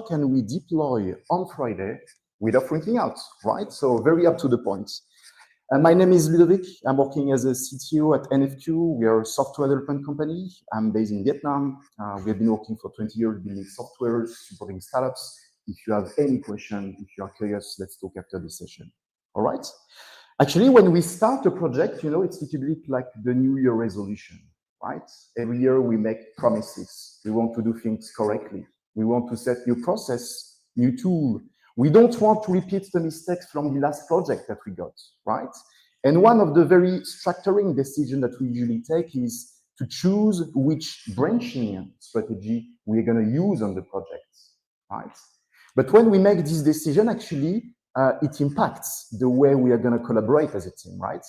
can we deploy on Friday without freaking out, right? So very up to the point. My name is Ludovic. I'm working as a CTO at NFQ. We are a software development company. I'm based in Vietnam. We have been working for 20 years building software, supporting startups. If you have any question, if you are curious, let's talk after this session. All right? Actually, when we start a project, you know, it's a little bit like the New Year resolution, right? Every year we make promises. We want to do things correctly. We want to set new process, new tool. We don't want to repeat the mistakes from the last project that we got, right? And one of the very structuring decisions that we usually take is to choose which branching strategy we're going to use on the project, right? But when we make this decision, actually, it impacts the way we are going to collaborate as a team, right?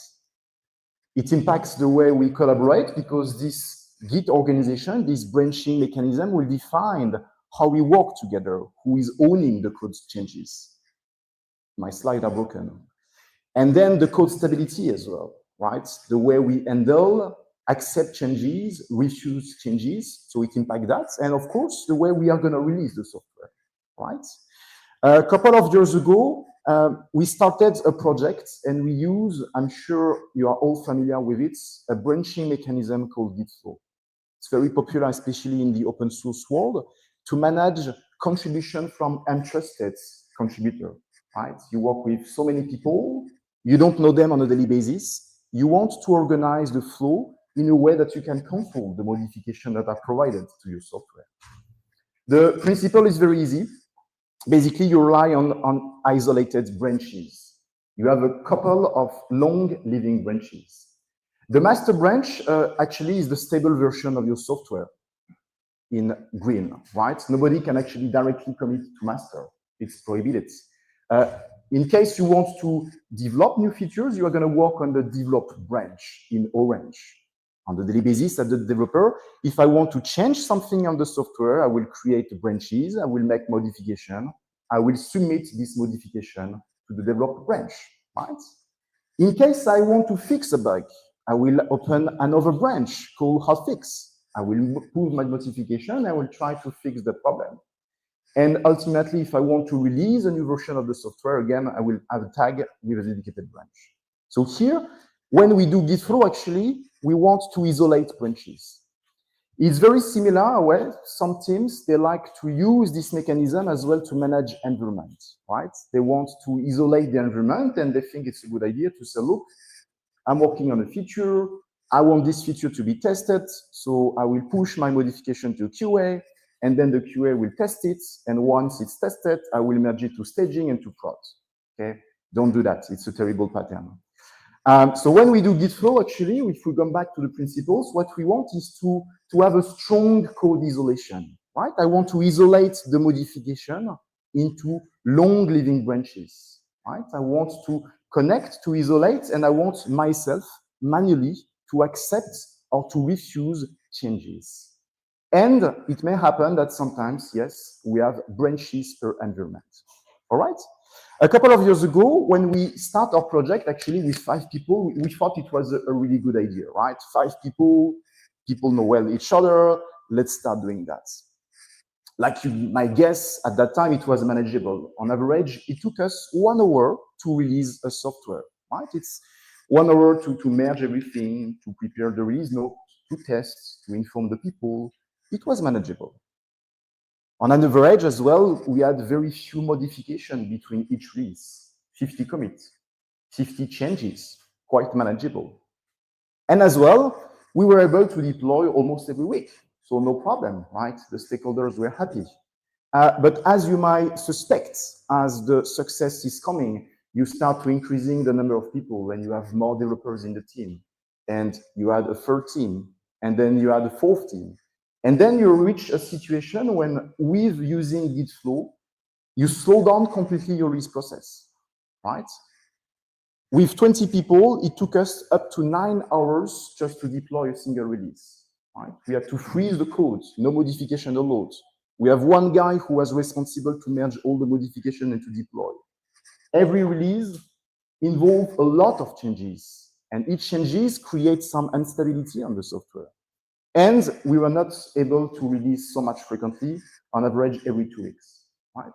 It impacts the way we collaborate because this Git organization, this branching mechanism will define how we work together, who is owning the code changes. My slides are broken. And then the code stability as well, right? The way we handle, accept changes, refuse changes, so it impacts that. And of course, the way we are going to release the software, right? A couple of years ago, we started a project and we use, I'm sure you are all familiar with it, a branching mechanism called Gitflow. It's very popular, especially in the open source world, to manage contribution from untrusted contributor, right? You work with so many people, you don't know them on a daily basis. You want to organize the flow in a way that you can control the modifications that are provided to your software. The principle is very easy. Basically, you rely on isolated branches. You have a couple of long-living branches. The master branch actually is the stable version of your software in green, right? Nobody can actually directly commit to master. It's prohibited. In case you want to develop new features, you are going to work on the develop branch in orange. On the daily basis, as the developer, if I want to change something on the software, I will create branches, I will make modification, I will submit this modification to the develop branch, right? In case I want to fix a bug, I will open another branch called hotfix. I will pull my modification, I will try to fix the problem. And ultimately, if I want to release a new version of the software, again, I will have a tag with a dedicated branch. So here, when we do Gitflow, actually, we want to isolate branches. It's very similar where some teams, they like to use this mechanism as well to manage environment, right? They want to isolate the environment and they think it's a good idea to say, look, I'm working on a feature, I want this feature to be tested, so I will push my modification to QA, and then the QA will test it, and once it's tested, I will merge it to staging and to prod, okay? Don't do that, it's a terrible pattern. So when we do Gitflow, actually, if we come back to the principles, what we want is to have a strong code isolation, right? I want to isolate the modification into long-living branches, right? I want to connect, to isolate, and I want myself manually to accept or to refuse changes. And it may happen that sometimes, yes, we have branches per environment, all right? A couple of years ago, when we start our project, actually with 5 people, we thought it was a really good idea, right? 5 people know well each other, let's start doing that. Like you might guess, at that time, it was manageable. On average, it took us 1 hour to release a software, right? It's 1 hour to merge everything, to prepare the release note, to test, to inform the people. It was manageable. On an average as well, we had very few modifications between each release, 50 commits, 50 changes, quite manageable. And as well, we were able to deploy almost every week. So no problem, right? The stakeholders were happy. But as you might suspect, as the success is coming, you start to increasing the number of people and you have more developers in the team. And you add a 3rd team, and then you add a 4th team. And then you reach a situation when, with using Gitflow, you slow down completely your release process, right? With 20 people, it took us up to 9 hours just to deploy a single release, right? We had to freeze the code, no modification allowed. We have one guy who was responsible to merge all the modification and to deploy. Every release involved a lot of changes, and each changes create some instability on the software. And we were not able to release so much frequently, on average every 2 weeks. right?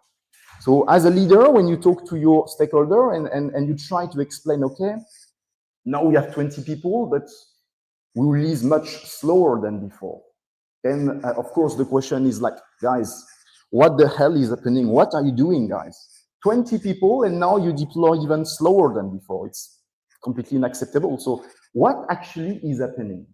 So as a leader, when you talk to your stakeholder and you try to explain, okay, now we have 20 people, but we release much slower than before. Then, of course, the question is like, guys, what the hell is happening? What are you doing, guys? 20 people, and now you deploy even slower than before. It's completely unacceptable. So what actually is happening?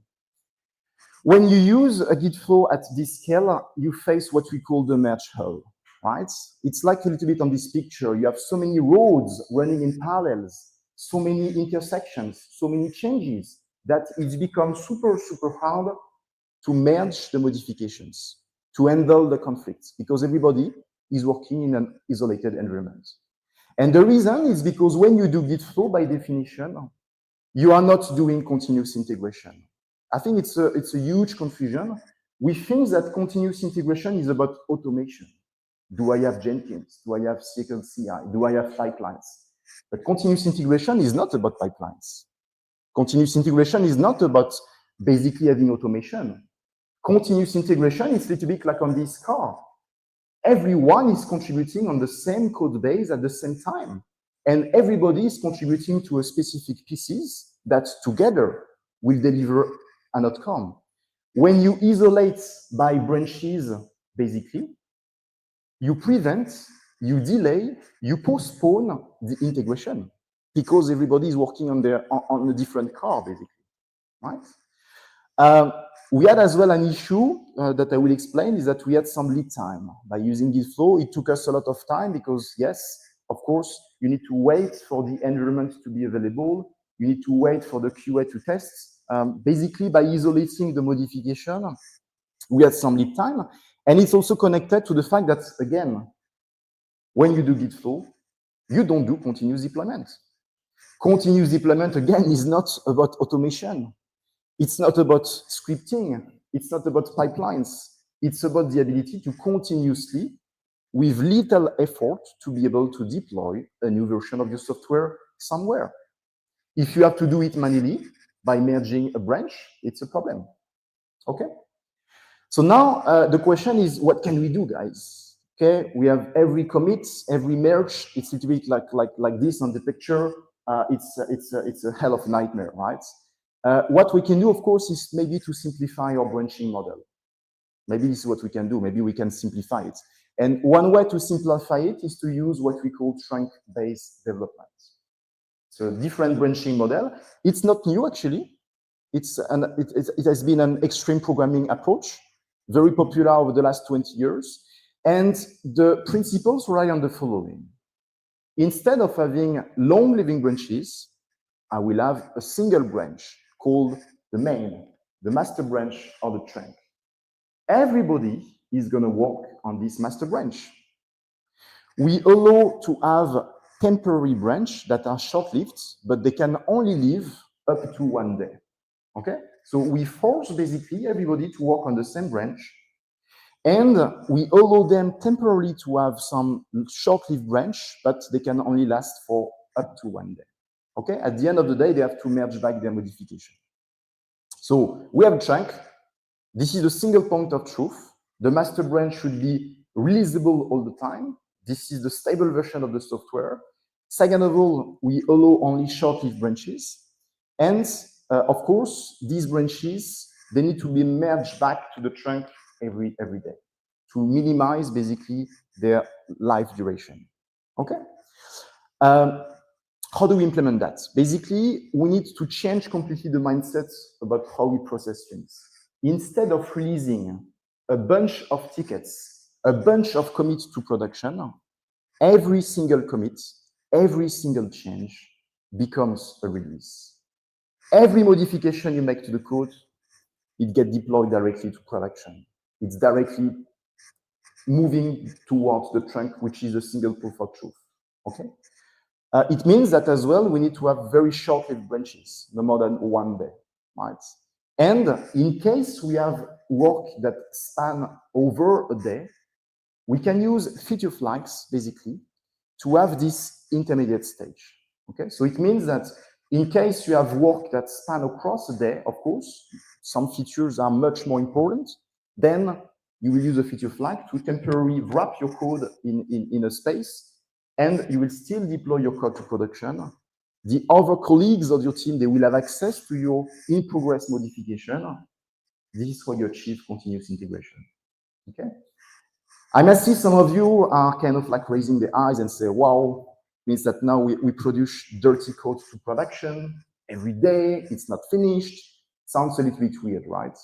When you use a Gitflow at this scale, you face what we call the merge hole, right? It's like a little bit on this picture. You have so many roads running in parallels, so many intersections, so many changes that it's become super, super hard to merge the modifications, to handle the conflicts, because everybody is working in an isolated environment. And the reason is because when you do Gitflow, by definition, you are not doing continuous integration. I think it's a huge confusion. We think that continuous integration is about automation. Do I have Jenkins? Do I have CI? Do I have pipelines? But continuous integration is not about pipelines. Continuous integration is not about basically having automation. Continuous integration is a little bit like on this car. Everyone is contributing on the same code base at the same time. And everybody is contributing to a specific pieces that together will deliver an outcome. When you isolate by branches, basically, you prevent, you delay, you postpone the integration because everybody is working on a different car, basically, right? We had as well an issue that I will explain is that we had some lead time. By using Gitflow, it took us a lot of time because, yes, of course, you need to wait for the environment to be available. You need to wait for the QA to test. Basically, by isolating the modification, we had some lead time. And it's also connected to the fact that, again, when you do Gitflow, you don't do continuous deployment. Continuous deployment, again, is not about automation. It's not about scripting. It's not about pipelines. It's about the ability to continuously, with little effort, to be able to deploy a new version of your software somewhere. If you have to do it manually by merging a branch, it's a problem. Okay? So now the question is, what can we do, guys? Okay, we have every commit, every merge. It's a little bit like this on the picture. It's a hell of a nightmare, right? What we can do, of course, is maybe to simplify our branching model. Maybe this is what we can do. Maybe we can simplify it. And one way to simplify it is to use what we call trunk-based development. So a different branching model. It's not new, actually. It has been an extreme programming approach, very popular over the last 20 years. And the principles rely on the following. Instead of having long living branches, I will have a single branch called the main, the master branch, or the trunk. Everybody is going to work on this master branch. We allow to have temporary branch that are short-lived, but they can only live up to 1 day. Okay? So we force basically everybody to work on the same branch, and we allow them temporarily to have some short-lived branch, but they can only last for up to 1 day. Okay? At the end of the day, they have to merge back their modification. So we have a trunk. This is a single point of truth. The master branch should be releasable all the time. This is the stable version of the software. Second of all, we allow only short-lived branches. And of course, these branches, they need to be merged back to the trunk every day to minimize basically their life duration. Okay? How do we implement that? Basically, we need to change completely the mindset about how we process things. Instead of releasing a bunch of tickets, a bunch of commits to production, every single commit, every single change becomes a release. Every modification you make to the code, it gets deployed directly to production. It's directly moving towards the trunk, which is a single proof of truth. Okay? It means that as well, we need to have very short-lived branches, no more than 1 day, right? And in case we have work that span over a day, we can use feature flags, basically, to have this intermediate stage. Okay, so it means that in case you have work that span across a day, of course, some features are much more important, then you will use a feature flag to temporarily wrap your code in a space, and you will still deploy your code to production. The other colleagues of your team, they will have access to your in-progress modification. This is how you achieve continuous integration, okay? I must see some of you are kind of like raising their eyes and say, wow, means that now we produce dirty code to production every day, it's not finished. Sounds a little bit weird, right?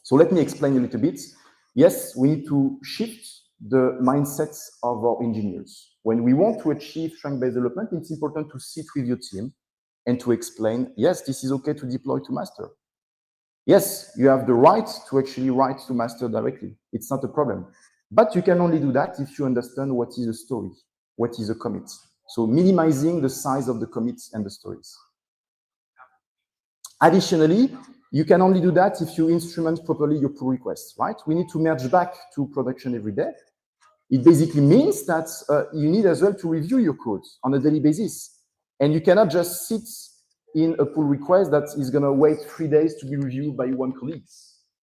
So let me explain a little bit. Yes, we need to shift the mindsets of our engineers. When we want to achieve trunk-based development, it's important to sit with your team and to explain, yes, this is okay to deploy to master. Yes, you have the right to actually write to master directly. It's not a problem. But you can only do that if you understand what is a story, what is a commit. So minimizing the size of the commits and the stories. Additionally, you can only do that if you instrument properly your pull requests, right? We need to merge back to production every day. It basically means that you need as well to review your code on a daily basis. And you cannot just sit in a pull request that is going to wait 3 days to be reviewed by one colleague.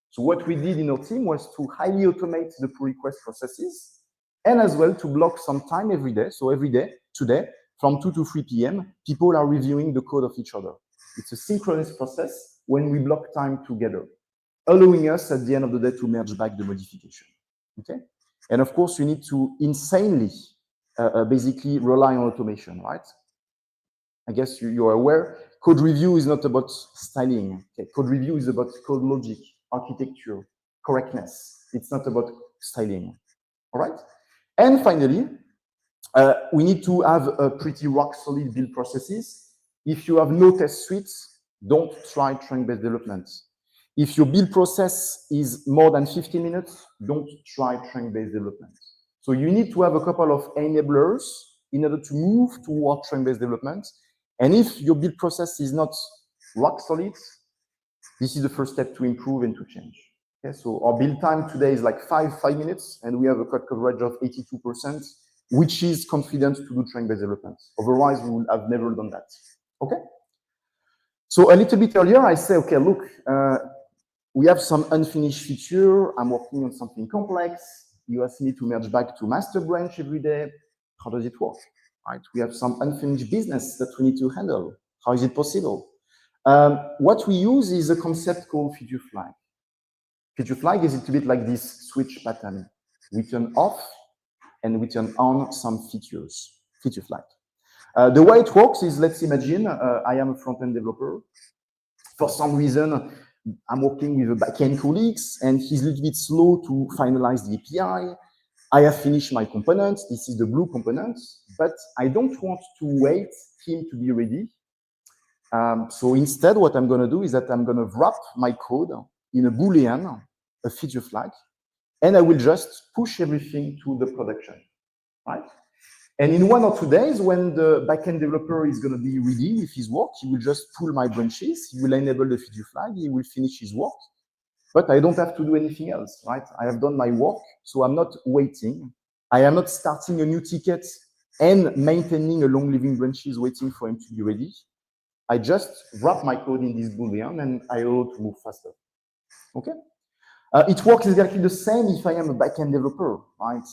So what we did in our team was to highly automate the pull request processes and as well to block some time every day. So every day, today, from 2 to 3 p.m., people are reviewing the code of each other. It's a synchronous process when we block time together, allowing us at the end of the day to merge back the modification, okay? And of course, you need to insanely basically rely on automation, right? I guess you are aware, code review is not about styling. Okay? Code review is about code logic, architecture, correctness. It's not about styling, all right? And finally, we need to have a pretty rock-solid build processes. If you have no test suites, don't try trunk-based development. If your build process is more than 15 minutes, don't try trunk-based development. So you need to have a couple of enablers in order to move toward trunk-based development. And if your build process is not rock solid, this is the first step to improve and to change. Okay, so our build time today is like 5 minutes, and we have a code coverage of 82%, which is confident to do trunk-based development. Otherwise, we would have never done that. Okay? So a little bit earlier, I say, okay, look, we have some unfinished feature. I'm working on something complex. You ask me to merge back to master branch every day. How does it work? Right? We have some unfinished business that we need to handle. How is it possible? What we use is a concept called feature flag. Feature flag is a little bit like this switch pattern. We turn off and we turn on some features, feature flag. The way it works is, let's imagine I am a front-end developer. For some reason, I'm working with a backend colleagues and he's a little bit slow to finalize the API. I have finished my components. This is the blue component, but I don't want to wait him to be ready. So instead, what I'm going to do is that I'm going to wrap my code in a Boolean, a feature flag, and I will just push everything to the production, right? And in 1 or 2 days, when the backend developer is going to be ready with his work, he will just pull my branches, he will enable the feature flag, he will finish his work, but I don't have to do anything else, right? I have done my work, so I'm not waiting. I am not starting a new ticket and maintaining a long living branches waiting for him to be ready. I just wrap my code in this Boolean and I allow to move faster, okay? It works exactly the same if I am a backend developer, right?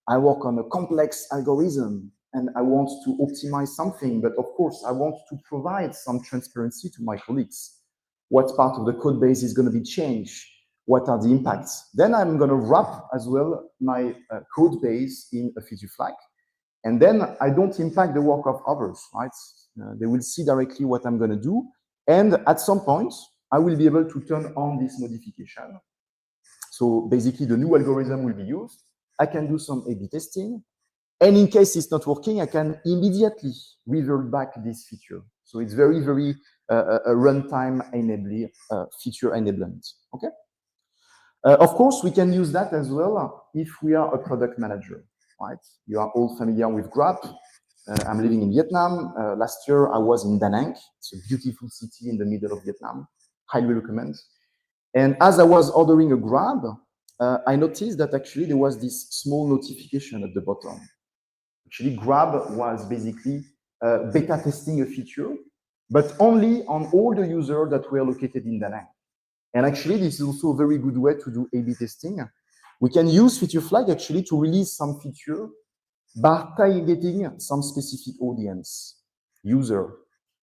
I work on a complex algorithm and I want to optimize something, but of course, I want to provide some transparency to my colleagues. What part of the code base is going to be changed? What are the impacts? Then I'm going to wrap as well my code base in a feature flag. And then I don't impact the work of others, right? They will see directly what I'm going to do. And at some point, I will be able to turn on this modification. So basically, the new algorithm will be used. I can do some A/B testing. And in case it's not working, I can immediately revert back this feature. So it's very, very a runtime enabling feature enablement. Okay. Of course, we can use that as well if we are a product manager, right? You are all familiar with Grab. I'm living in Vietnam. Last year, I was in Da Nang. It's a beautiful city in the middle of Vietnam. Highly recommend. And as I was ordering a Grab, I noticed that actually there was this small notification at the bottom. Actually, Grab was basically beta testing a feature, but only on all the users that were located in Da Nang. And actually, this is also a very good way to do A/B testing We can use feature flag actually to release some feature by targeting some specific audience, user,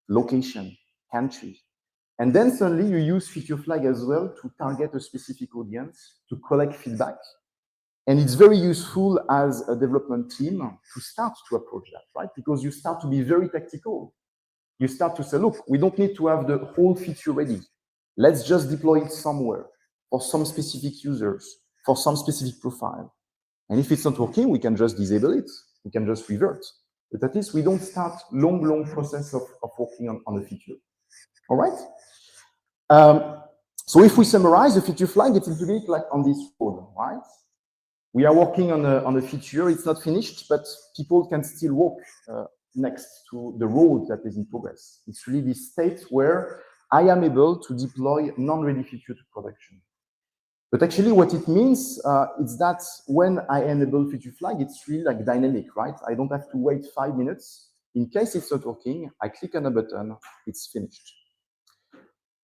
location, country. And then suddenly you use feature flag as well to target a specific audience, to collect feedback. And it's very useful as a development team to start to approach that, right? Because you start to be very tactical. You start to say, look, we don't need to have the whole feature ready. Let's just deploy it somewhere for some specific users, for some specific profile. And if it's not working, we can just disable it. We can just revert. But at least we don't start long process of working on a feature. All right? So if we summarize, the feature flag, it's implemented like on this road, right? We are working on a feature. It's not finished, but people can still walk next to the road that is in progress. It's really this state where I am able to deploy non-ready feature to production. But actually what it means is that when I enable feature flag, it's really like dynamic, right? I don't have to wait 5 minutes. In case it's not working, I click on a button, it's finished.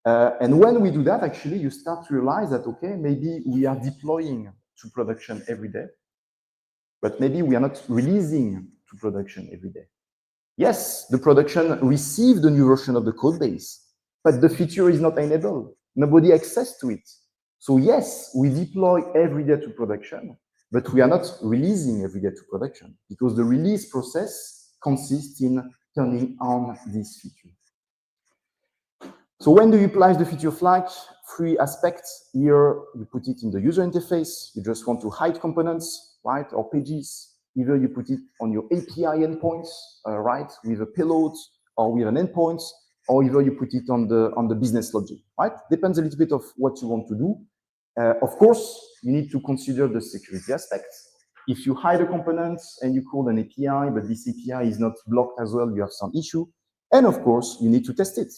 And when we do that, actually, you start to realize that, okay, maybe we are deploying to production every day, but maybe we are not releasing to production every day. Yes, the production received the new version of the code base, but the feature is not enabled. Nobody access to it. So yes, we deploy every day to production, but we are not releasing every day to production because the release process consists in turning on this feature. So when do you apply the feature flag? 3 aspects. Here, you put it in the user interface. You just want to hide components, right, or pages. Either you put it on your API endpoints, right, with a payload or with an endpoint, or either you put it on the business logic, right? Depends a little bit of what you want to do. Of course, you need to consider the security aspects. If you hide a component and you call an API, but this API is not blocked as well, you have some issue. And of course, you need to test it.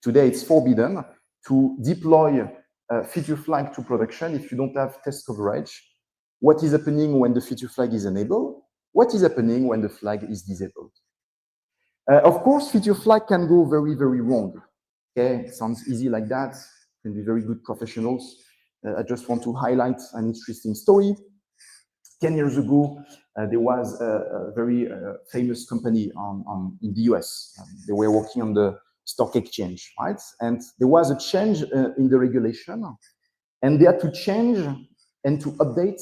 Today, it's forbidden to deploy a feature flag to production if you don't have test coverage. What is happening when the feature flag is enabled? What is happening when the flag is disabled? Of course, feature flag can go very wrong. Okay, it sounds easy like that. Can be very good professionals. I just want to highlight an interesting story. 10 years ago, there was a very famous company in the US. They were working on the stock exchange, right? And there was a change in the regulation, and they had to change and to update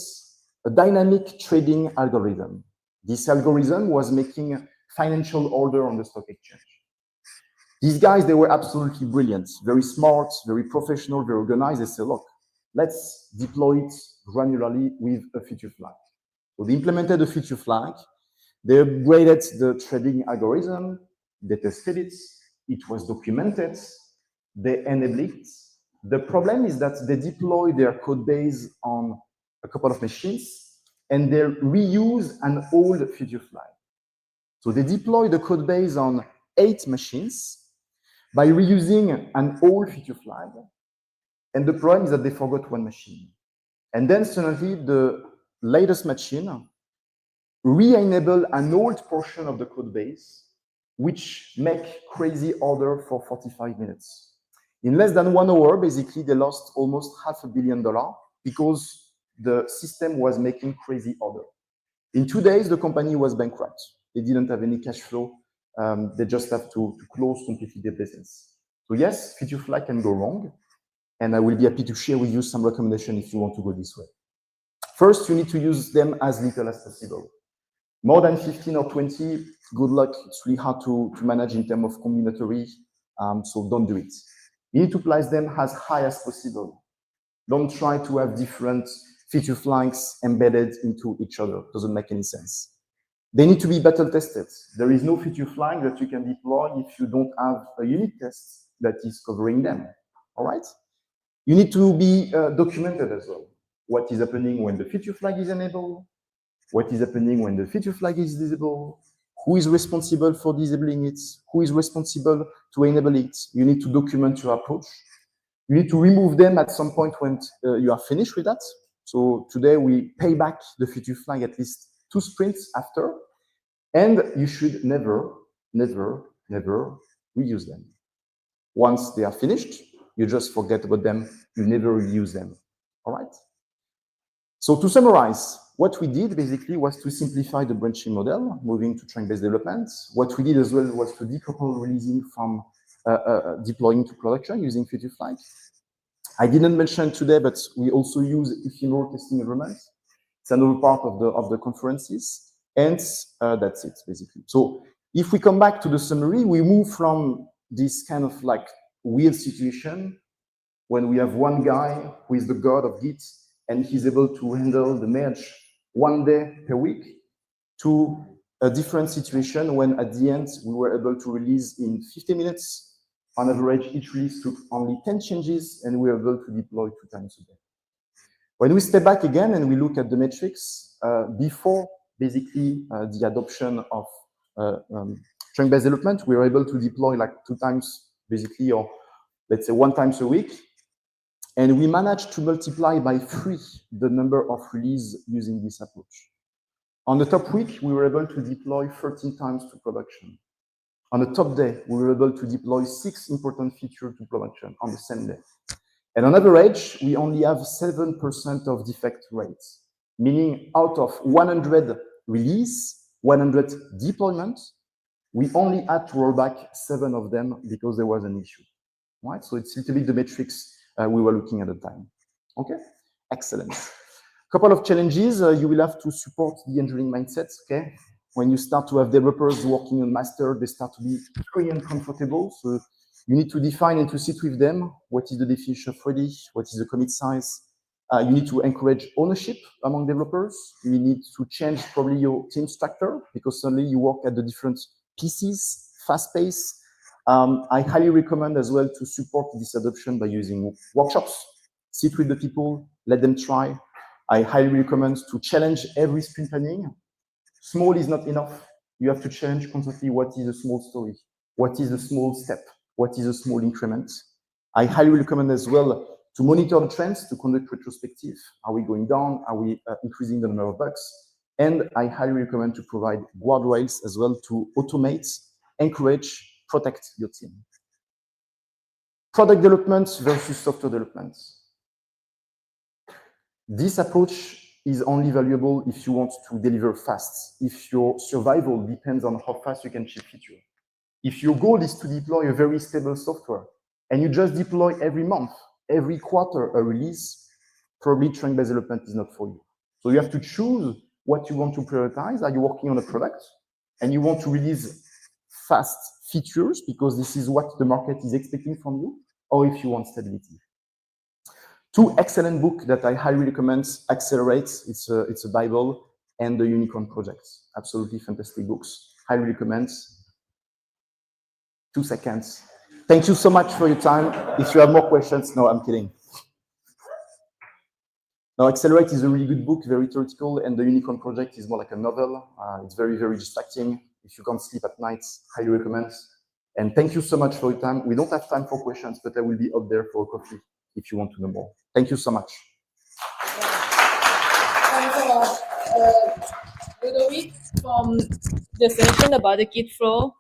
a dynamic trading algorithm. This algorithm was making financial order on the stock exchange. These guys, they were absolutely brilliant, very smart, very professional, very organized. They said, look, let's deploy it granularly with a feature flag. So they implemented a feature flag. They upgraded the trading algorithm. They tested it. It was documented. They enabled it. The problem is that they deploy their code base on a couple of machines and they reuse an old feature flag. So they deploy the code base on 8 machines by reusing an old feature flag. And the problem is that they forgot 1 machine. And then suddenly the latest machine re-enable an old portion of the code base, which make crazy order for 45 minutes. In less than 1 hour, basically, they lost almost $500 million because the system was making crazy order. In 2 days, the company was bankrupt. They didn't have any cash flow. They just have to close completely their business. So yes, feature flag can go wrong. And I will be happy to share with you some recommendations if you want to go this way. First, you need to use them as little as possible. More than 15 or 20, good luck. It's really hard to manage in terms of combinatory, so don't do it. You need to place them as high as possible. Don't try to have different feature flags embedded into each other. Doesn't make any sense. They need to be battle tested. There is no feature flag that you can deploy if you don't have a unit test that is covering them. All right? You need to be documented as well. What is happening when the feature flag is enabled? What is happening when the feature flag is disabled? Who is responsible for disabling it? Who is responsible to enable it? You need to document your approach. You need to remove them at some point when you are finished with that. So today we pay back the feature flag at least 2 sprints after. And you should never reuse them. Once they are finished, you just forget about them. You never reuse them. All right? So to summarize, what we did basically was to simplify the branching model, moving to trunk-based development. What we did as well was to decouple releasing from deploying to production using Future Flight. I didn't mention today, but we also use ephemeral testing environments. It's another part of the conferences, and that's it basically. So if we come back to the summary, we move from this kind of like weird situation when we have one guy who is the god of Git and he's able to handle the merge one day per week, to a different situation when at the end we were able to release in 50 minutes. On average, each release took only 10 changes and we were able to deploy 2 times a day. When we step back again and we look at the metrics, before basically the adoption of trunk-based development, we were able to deploy like 2 times basically, or let's say 1 time a week. And we managed to multiply by 3 the number of releases using this approach. On the top week, we were able to deploy 13 times to production. On the top day, we were able to deploy 6 important features to production on the same day. And on average, we only have 7% of defect rates, meaning out of 100 release, 100 deployments, we only had to roll back 7 of them because there was an issue, right? So it's a little bit the metrics we were looking at the time. Okay, excellent. Couple of challenges. You will have to support the engineering mindset, okay? When you start to have developers working on master, they start to be very uncomfortable. So you need to define and to sit with them. What is the definition of ready? What is the commit size? You need to encourage ownership among developers. You need to change probably your team structure because suddenly you work at the different pieces, fast pace. I highly recommend as well to support this adoption by using workshops, sit with the people, let them try. I highly recommend to challenge every sprint planning. Small is not enough. You have to challenge constantly what is a small story, what is a small step, what is a small increment. I highly recommend as well to monitor the trends, to conduct retrospective. Are we going down? Are we increasing the number of bugs? And I highly recommend to provide guardrails as well to automate, encourage, protect your team. Product development versus software development. This approach is only valuable if you want to deliver fast, if your survival depends on how fast you can ship feature. If your goal is to deploy a very stable software and you just deploy every month, every quarter a release, probably trunk-based development is not for you. So you have to choose what you want to prioritize. Are you working on a product and you want to release fast features because this is what the market is expecting from you, or if you want stability? 2 excellent books that I highly recommend: Accelerate, it's a Bible, and the Unicorn Project. Absolutely fantastic books. Highly recommend. 2 seconds. Thank you so much for your time. If you have more questions, no, I'm kidding. Now, Accelerate is a really good book, very theoretical, and the Unicorn Project is more like a novel. It's very, very distracting. If you can't sleep at night, highly recommend. And thank you so much for your time. We don't have time for questions, but I will be up there for a coffee if you want to know more. Thank you so much. Thanks a lot, Ludovic, from the session about the Gitflow.